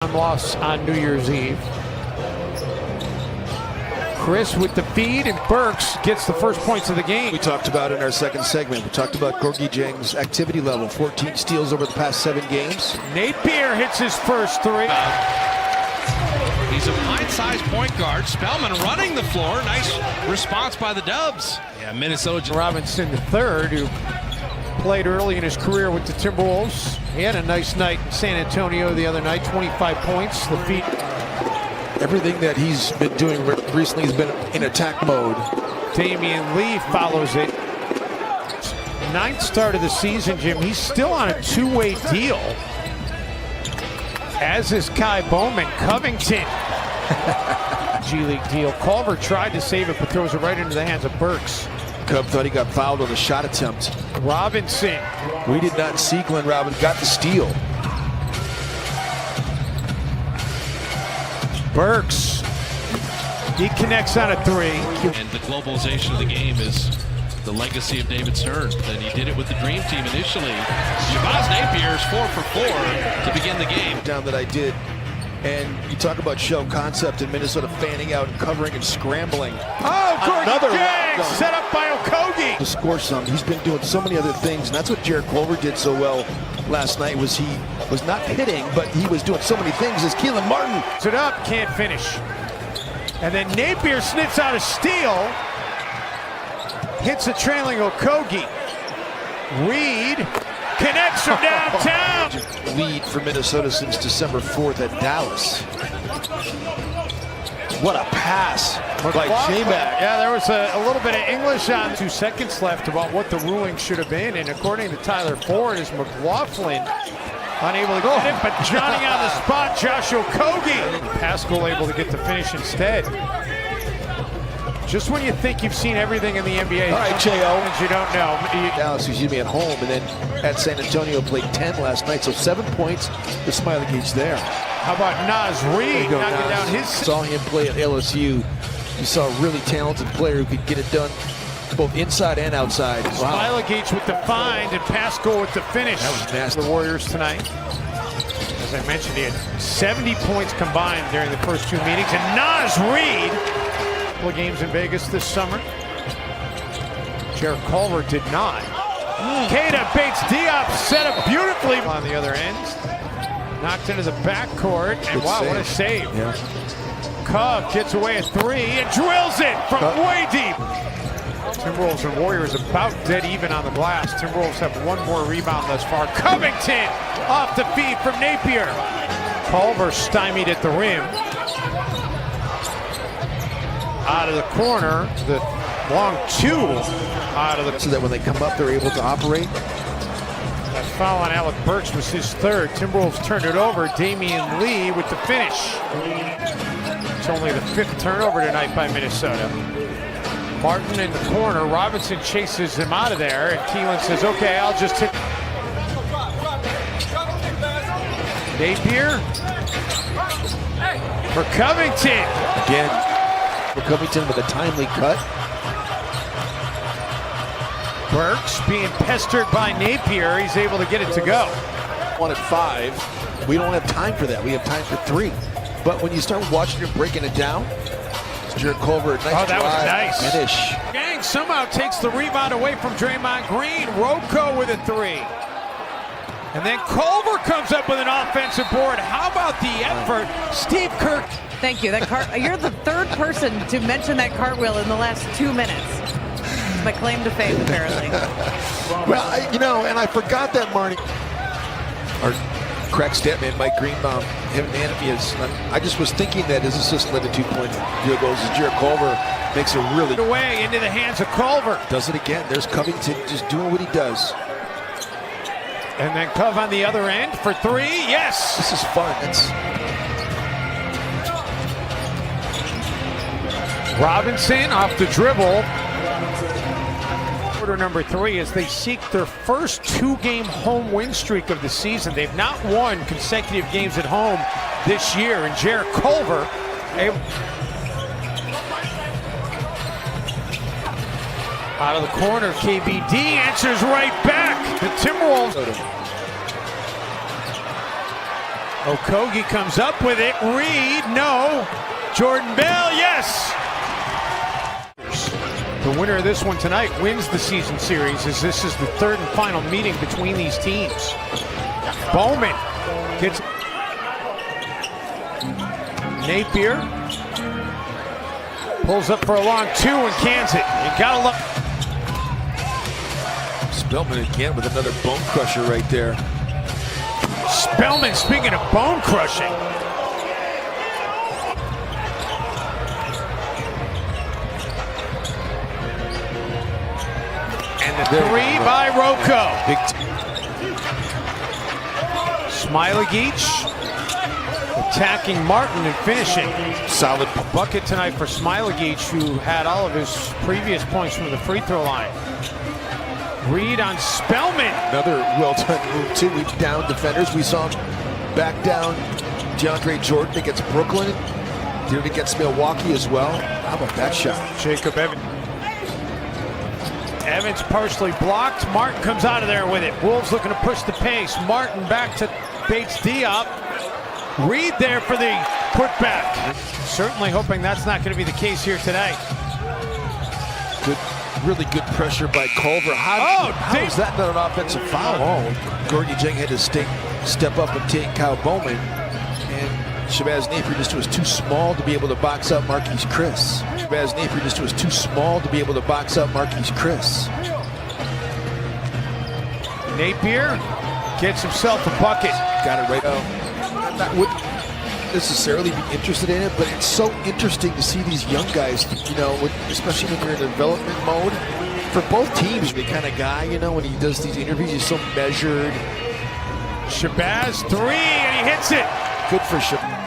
Loss on New Year's Eve. Chris with the feed, and Burks gets the first points of the game. We talked about in our second segment. We talked about Gorgui Dieng's activity level. 14 steals over the past 7 games. Napier hits his first three. He's a pint-sized point guard. Spellman running the floor. Nice response by the Dubs. Yeah, Minnesota. Robinson III, who played early in his career with the Timberwolves. He had a nice night in San Antonio the other night, 25 points. The feed. Everything that he's been doing recently has been in attack mode. Damian Lee follows it. 9th start of the season, Jim. He's still on a two-way deal. As is Kai Bowman. Covington. G League deal. Culver tried to save it, but throws it right into the hands of Burks. Cub thought he got fouled on the shot attempt. Robinson. We did not see Glenn Robinson got the steal. Burks. He connects on a three. And the globalization of the game is the legacy of David Stern. And he did it with the Dream Team initially. Shabazz Napier is 4 for 4 to begin the game. Down that I did. And you talk about shell concept in Minnesota fanning out and covering and scrambling. Oh, Gorgui Dieng set up by Okogie. To score some. He's been doing so many other things, and that's what Jarrett Culver did so well last night. Was he was not hitting, but he was doing so many things as Keelan Martin. It up, can't finish. And then Napier sniffs out a steal. Hits a trailing Okogie. Reed connects from downtown. Lead for Minnesota since December 4th at Dallas. What a pass by J-Mac. Yeah, there was a little bit of English on 2 seconds left about what the ruling should have been. And according to Tyler Ford, is McLaughlin unable to get it, but Johnny on the spot, Josh Okogie. Pascal able to get the finish instead. Just when you think you've seen everything in the NBA, all right, J.O. you don't know. Dallas, excuse me, at home, and then at San Antonio played 10 last night, so 7 points. The smiley gauge there. How about Naz Reid knocking down his? Saw him play at LSU. You saw a really talented player who could get it done both inside and outside. Wow. Smiley gauge with the find and Pascal with the finish. That was nasty. The Warriors tonight. As I mentioned, he had 70 points combined during the first 2 meetings, and Naz Reid. Couple of games in Vegas this summer. Jarrett Culver did not. Keita baits Diop, set up beautifully on the other end. Knocked into the backcourt, and wow, what a save. Yeah. Cub gets away at 3 and drills it from way deep. Timberwolves and Warriors about dead even on the glass. Timberwolves have 1 more rebound thus far. Covington off the feed from Napier. Culver stymied at the rim. Out of the corner, the long 2 out of the. So that when they come up, they're able to operate. That foul on Alec Burks was his 3rd. Timberwolves turned it over. Damian Lee with the finish. It's only the 5th turnover tonight by Minnesota. Martin in the corner. Robinson chases him out of there, and Keelan says, "Okay, I'll just hit." Napier for Covington. Again. Covington with a timely cut. Burks being pestered by Napier. He's able to get it to go. 1 at 5. We don't have time for that. We have time for 3. But when you start watching him breaking it down, it's Jarrett Culver. Nice that was nice. Finish. Gang somehow takes the rebound away from Draymond Green. Rocco with a 3. And then Culver comes up with an offensive board. How about the effort? Steve Kerr. Thank you. You're the 3rd person to mention that cartwheel in the last 2 minutes. It's my claim to fame, apparently. Well, and I forgot that, Marty. Our crack stat man, Mike Greenbaum, him and Anthony I just was thinking that his assist led to 2-point field goals. As Jarrett Culver makes a really away into the hands of Culver. Does it again. There's Covington just doing what he does. And then Cove on the other end for 3. Yes. This is fun. Robinson off the dribble. Quarter number 3 as they seek their first 2-game home win streak of the season. They've not won consecutive games at home this year. And Jarrett Culver out of the corner. KBD answers right back. The Timberwolves. Okogie comes up with it. Reed, no. Jordan Bell, yes. The winner of this one tonight wins the season series, as this is the third and final meeting between these teams. Bowman gets Napier. Pulls up for a long two and cans it. You gotta love. Spellman again with another bone crusher right there. Spellman, speaking of bone crushing. And the three by Rocco. Smailagic attacking Martin and finishing. Solid Bucket tonight for Smailagic, who had all of his previous points from the free throw line. Reed on Spellman. Another well-done move, too. We down defenders. We saw him back down DeAndre Jordan against Brooklyn. Did it against Milwaukee as well. How about that shot? Jacob Evans. Evans partially blocked. Martin comes out of there with it. Wolves looking to push the pace. Martin back to Bates Diop. Reed there for the putback. Certainly hoping that's not going to be the case here today. Good. Really good pressure by Culver. How is that not an offensive foul? Oh, Gorgie Jang had to step up and take Kyle Bowman. And Shabazz Napier just was too small to be able to box up Marquise Chris. Shabazz Napier just was too small to be able to box up Marquise Chris. Napier gets himself a bucket. Got it right out. I wouldn't necessarily be interested in it, but it's so interesting to see these young guys, you know, especially when you're in development mode. For both teams, the kind of guy, you know, when he does these interviews, he's so measured. Shabazz three, and he hits it. Good for Shabazz.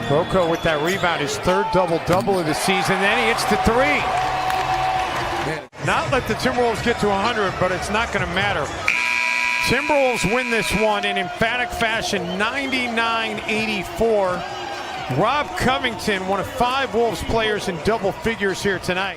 Rocco with that rebound, his third double-double of the season. Then he hits the three. Man. Not let the Timberwolves get to 100, but it's not going to matter. Timberwolves win this one in emphatic fashion, 99-84. Rob Covington, one of 5 Wolves players in double figures here tonight.